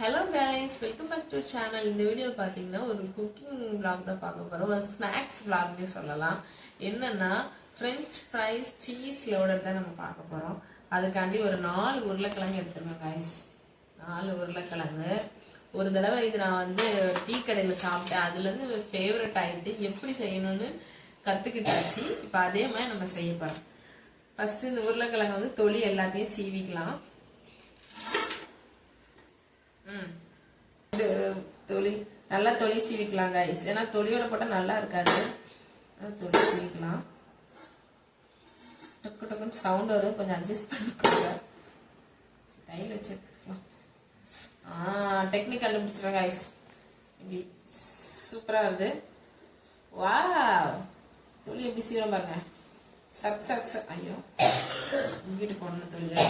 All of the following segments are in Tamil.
Hello guys, welcome back to channel. இந்த வீடியோ பார்த்தீங்கன்னா ஒரு குக்கிங் vlog தான் பார்க்க போகிறோம். ஒரு ஸ்நாக்ஸ் vlogனே சொல்லலாம். என்னன்னா ஃப்ரெஞ்ச் ஃப்ரைஸ் சீஸ் லோடட் தான் நம்ம பார்க்க போகிறோம். அதுக்காண்டி ஒரு 4 உருளைக்கிழங்கு எடுத்துருங்க கைஸ். 4 உருளைக்கிழங்கு. ஒரு தடவை இது நான் வந்து டீ கடையில் சாப்பிட்டேன். அதுலேருந்து ஃபேவரட் ஆகிட்டு எப்படி செய்யணும்னு கற்றுக்கிட்டாச்சு. இப்போ அதே மாதிரி நம்ம செய்ய போகிறோம். ஃபர்ஸ்ட் இந்த உருளைக்கிழங்கு வந்து தொலி எல்லாத்தையும் சீவிக்கலாம். தொலி நல்லா தொலி சீவிக்கலாம் கைஸ். ஏன்னா தொலியோட போட்டா நல்லா இருக்காது. தொலி சீவிக்கலாம். டக்கு டக்குன்னு சவுண்ட் வரும், கொஞ்சம் அட்ஜஸ்ட் பண்ணிக்கோங்க. கையில் வச்சுக்கலாம். டெக்னிக் கண்டுபிடிச்சிருக்கேன் கைஸ். இப்படி சூப்பரா வருது. வா, தொலி எப்படி சீவிரம் பாருங்க. சக் சக் சக். ஐயோ, இங்கிட்டு போடணும். தொலியா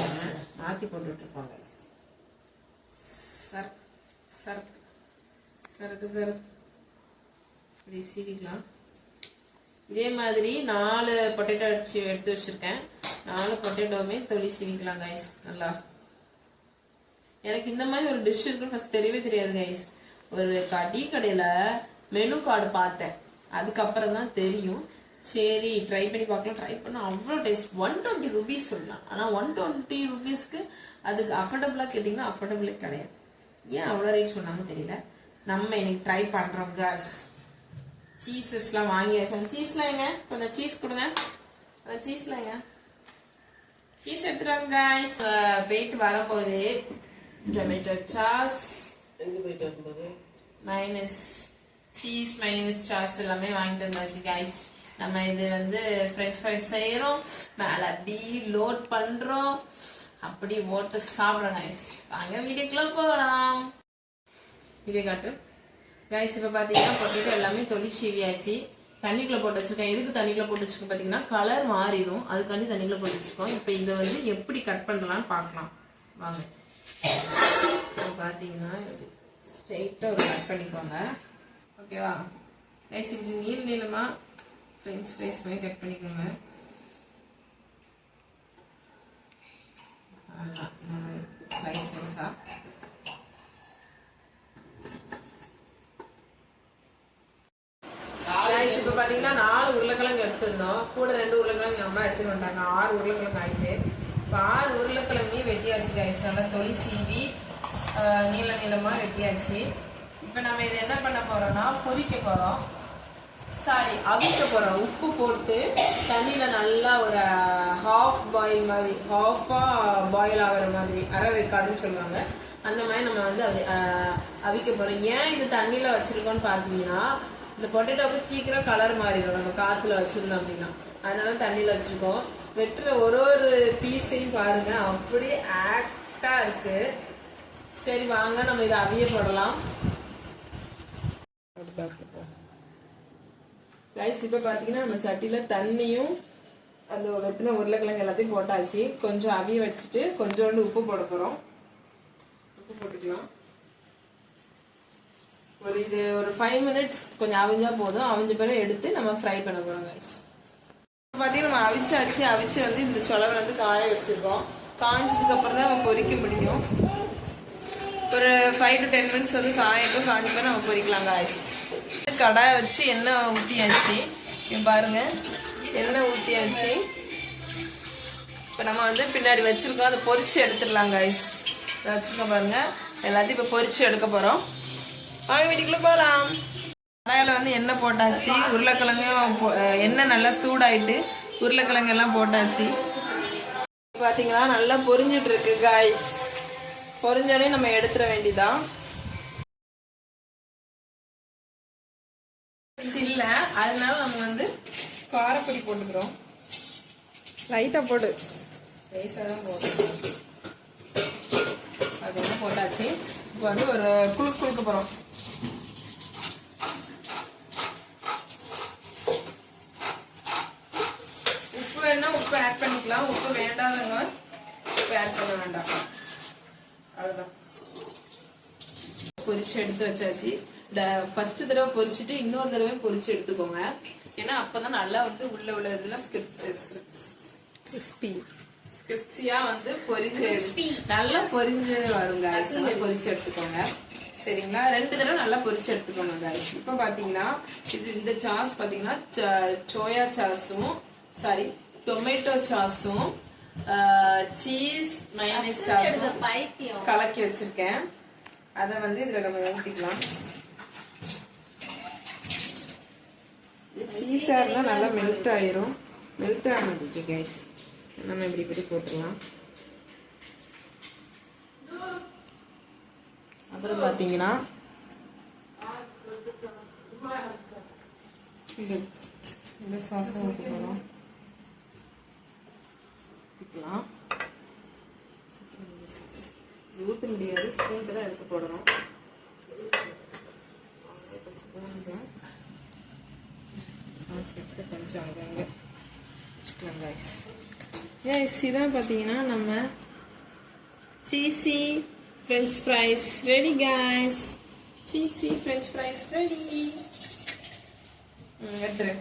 மாத்தி போட்டுட்டு இருப்போம் கைஸ். சர்க் சர்க் சருக்கு சருக்கு இப்படி சீவிக்கலாம். இதே மாதிரி 4 பொட்டேட்டோ எடுத்து வச்சிருக்கேன். 4 பொட்டேட்டோவுமே தொலி சீவிக்கலாம் கைஸ். நல்லா எனக்கு இந்த மாதிரி ஒரு டிஷ் இருக்குன்னு ஃபர்ஸ்ட் தெரியவே தெரியாது கைஸ். ஒரு டீ கடையில மெனு கார்டு பார்த்தேன், அதுக்கப்புறம் தான் தெரியும். சரி ட்ரை பண்ணி பார்க்கலாம். ட்ரை பண்ண அவ்வளோ டேஸ்ட். 120 rupees சொல்லலாம். ஆனால் 120 rupeesக்கு அதுக்கு அஃபோர்டபுளாக கேட்டிங்கன்னா அஃபோர்டபுளே கிடையாது. ஏன் அவ்வளோ ரேட் சொன்னாங்க தெரியல. நம்ம இன்னைக்கு ட்ரை பண்ணுறோம் கைஸ். சீஸஸ்லாம் வாங்கியாச்சு. சீஸ்லாம் எங்க? கொஞ்சம் சீஸ் கொடுங்க. சீஸ்லாம் எங்க? சீஸ் எடுத்துறாங்க கைஸ். போயிட்டு வரப்போகுது tomato sauce, minus cheese, minus sauce எல்லாமே வாங்கிட்டு வந்தாச்சு கைஸ். நம்ம இது வந்து ஃப்ரெஞ்ச் ஃப்ரைஸ் செய்யறோம். மேல அப்படி லோட் பண்றோம். அப்படி ஓட்டு சாப்பிடுறோம் கைஸ். வாங்க வீடியோக்குள்ள போகலாம். இதே காட்டு கைஸ். இப்ப பாத்தீங்கன்னா பொட்டேட்டோ எல்லாமே தொலி சீவியாச்சு. தண்ணிக்குள்ள போட்டு வச்சிருக்கேன். எதுக்கு தண்ணிக்குள்ள போட்டு வச்சிருக்கோம் பாத்தீங்கன்னா கலர் மாறிடும், அதுக்காண்டி தண்ணிக்குள்ள போட்டு வச்சிருக்கோம். இப்ப இதை வந்து எப்படி கட் பண்ணலாம்னு பார்க்கலாம் வாங்க. பாத்தீங்கன்னா ஸ்ட்ரெயிட்டா ஒரு கட் பண்ணிக்கோங்க. ஓகேவா கைஸ்? இப்படி நீள நீளமா ஃப்ரெஞ்ச் ஃப்ரைஸ் மாதிரி கட் பண்ணிக்கோங்க. ஸ்லைஸ் ஸ்லைஸா இப்ப பாத்தீங்கன்னா 4 உருளைக்கிழங்கு எடுத்துருந்தோம். கூட 2 உருளைக்கிழங்கு அம்மா எடுத்துட்டு வந்தாங்க. 6 உருளைக்கிழங்கு ஆயிட்டு. இப்ப 6 உருளைக்கிழங்கையும் வெட்டியாச்சு கைஸ். நல்லா தொலி சீவி நீள நீளமா வெட்டியாச்சு. இப்ப நம்ம இதை என்ன பண்ண போறோம்னா பொரிக்க போறோம். சாரி, அவிக்க போறோம். உப்பு போட்டு தண்ணியில நல்லா ஒரு ஹாஃப் பாயில் மாதிரி, ஹாஃபா பாயில் ஆகிற மாதிரி, அரை வேக்காடுன்னு சொல்லுவாங்க. அந்த மாதிரி நம்ம வந்து அவிக்க போறோம். ஏன் இது தண்ணியில வச்சிருக்கோம்னு பாத்தீங்கன்னா இந்த பொட்டேட்டோவுக்கு சீக்கிரம் கலர் மாறிடும் நம்ம காத்துல வச்சிருந்தோம் அப்படின்னா. அதனால தண்ணியில வச்சிருக்கோம். வெட்டுற ஒரு பீஸையும் பாருங்க, அப்படியே ஆக்டா இருக்கு. சரி வாங்க நம்ம இதை அவிய போடலாம் கைஸ். இப்ப பாத்தீங்கன்னா நம்ம சட்டியில தண்ணியும் அந்த வெட்டின உருளைக்கிழங்கு எல்லாத்தையும் போட்டாச்சு. கொஞ்சம் அவிய வச்சுட்டு கொஞ்சோண்டு உப்பு போட போறோம். உப்பு போட்டுக்கலாம். இது ஒரு 5 minutes கொஞ்சம் அவிஞ்சா போதும். அவிஞ்ச பிறகு எடுத்து நம்ம ஃப்ரை பண்ண போறோம் கைஸ். பாத்தீங்கன்னா நம்ம அவிச்சு வந்து இந்த சொலவை வந்து காய வச்சிருக்கோம். காய்ஞ்சதுக்கு அப்புறம் தான் நம்ம பொரிக்க முடியும். ஒரு 5 to 10 minutes வந்து காயட்டும். காய்ஞ்ச பிறகு நம்ம பொரிக்கலாம் கைஸ். கடாயை வச்சு எண்ணெய் ஊற்றியாச்சு. பாருங்க எண்ணெய் ஊற்றியாச்சு. இப்போ நம்ம வந்து பின்னாடி வச்சிருக்கோம், அதை பொரிச்சு எடுத்துடலாம் கைஸ். வச்சிருக்கோம் பாருங்க, எல்லாத்தையும் இப்போ பொரிச்சு எடுக்க போறோம். வாங்க வீட்டுக்குள்ள போகலாம். கடாயில வந்து எண்ணெய் போட்டாச்சு. உருளைக்கிழங்கும் எண்ணெய் நல்லா சூடாயிட்டு உருளைக்கிழங்கு எல்லாம் போட்டாச்சு. பாத்தீங்களா நல்லா பொரிஞ்சிட்டு இருக்கு கைஸ். பொரிஞ்சோடனே நம்ம எடுத்துட வேண்டியதான். இல்ல அதனால நம்ம வந்து காரப்பொடி போட்டுக்கிறோம். லைட்டா போடு, தான் போடுறோம். அதெல்லாம் போட்டாச்சு. இப்போ வந்து ஒரு குழுக்க போறோம். உப்பு வேணா உப்பு ஆட் பண்ணிக்கலாம். உப்பு வேண்டாதவங்க உப்பு ஆட் பண்ண வேண்டாம். அவ்வளவுதான். பொரிச்சு எடுத்து வச்சாச்சு. ஃபர்ஸ்ட் தடவை பொரிச்சுட்டு இன்னொரு தடவை பொரிச்சு எடுத்துக்கோங்க. ஏன்னா அப்பதான் நல்லா வந்து உள்ள இதெல்லாம் கிறிஸ்பியா வந்து பொரிஞ்சு நல்லா பொரிஞ்சு வரும் guys. நல்லா பொரிச்சு எடுத்துக்கோங்க சரிங்களா. 2 தடவை நல்லா பொரிச்சு எடுத்துக்கோங்க guys. இப்போ பாத்தீங்கன்னா இந்த சாஸ் பாத்தீங்கன்னா சோயா சாஸும் சாரி டொமேட்டோ சாஸும் சீஸ் மயோனைஸ் சாஸும் கலக்கி வச்சிருக்கேன். அதை வந்து இதுல நம்ம ஊத்திக்கலாம். சீஸா இருந்தா நல்லா மெல்ட் ஆயிரும். மெல்ட் ஆக மாட்டேங்குது கைஸ். நம்ம இப்படி போட்டுக்கலாம். அப்புறம் பாத்தீங்கன்னா இந்த சாஸும் ஊற்றிக்கலாம். ஊற்ற முடியாது, ஸ்பூன் தான் எடுத்து போடணும். ஸ்பூன் எடுத்து கொஞ்சம் அங்கங்க வச்சுக்கலாம் கைஸ். கைஸ் இதான் பார்த்தீங்கன்னா நம்ம cheesy French fries ready guys. Cheesy French fries ready. எடுத்துரு.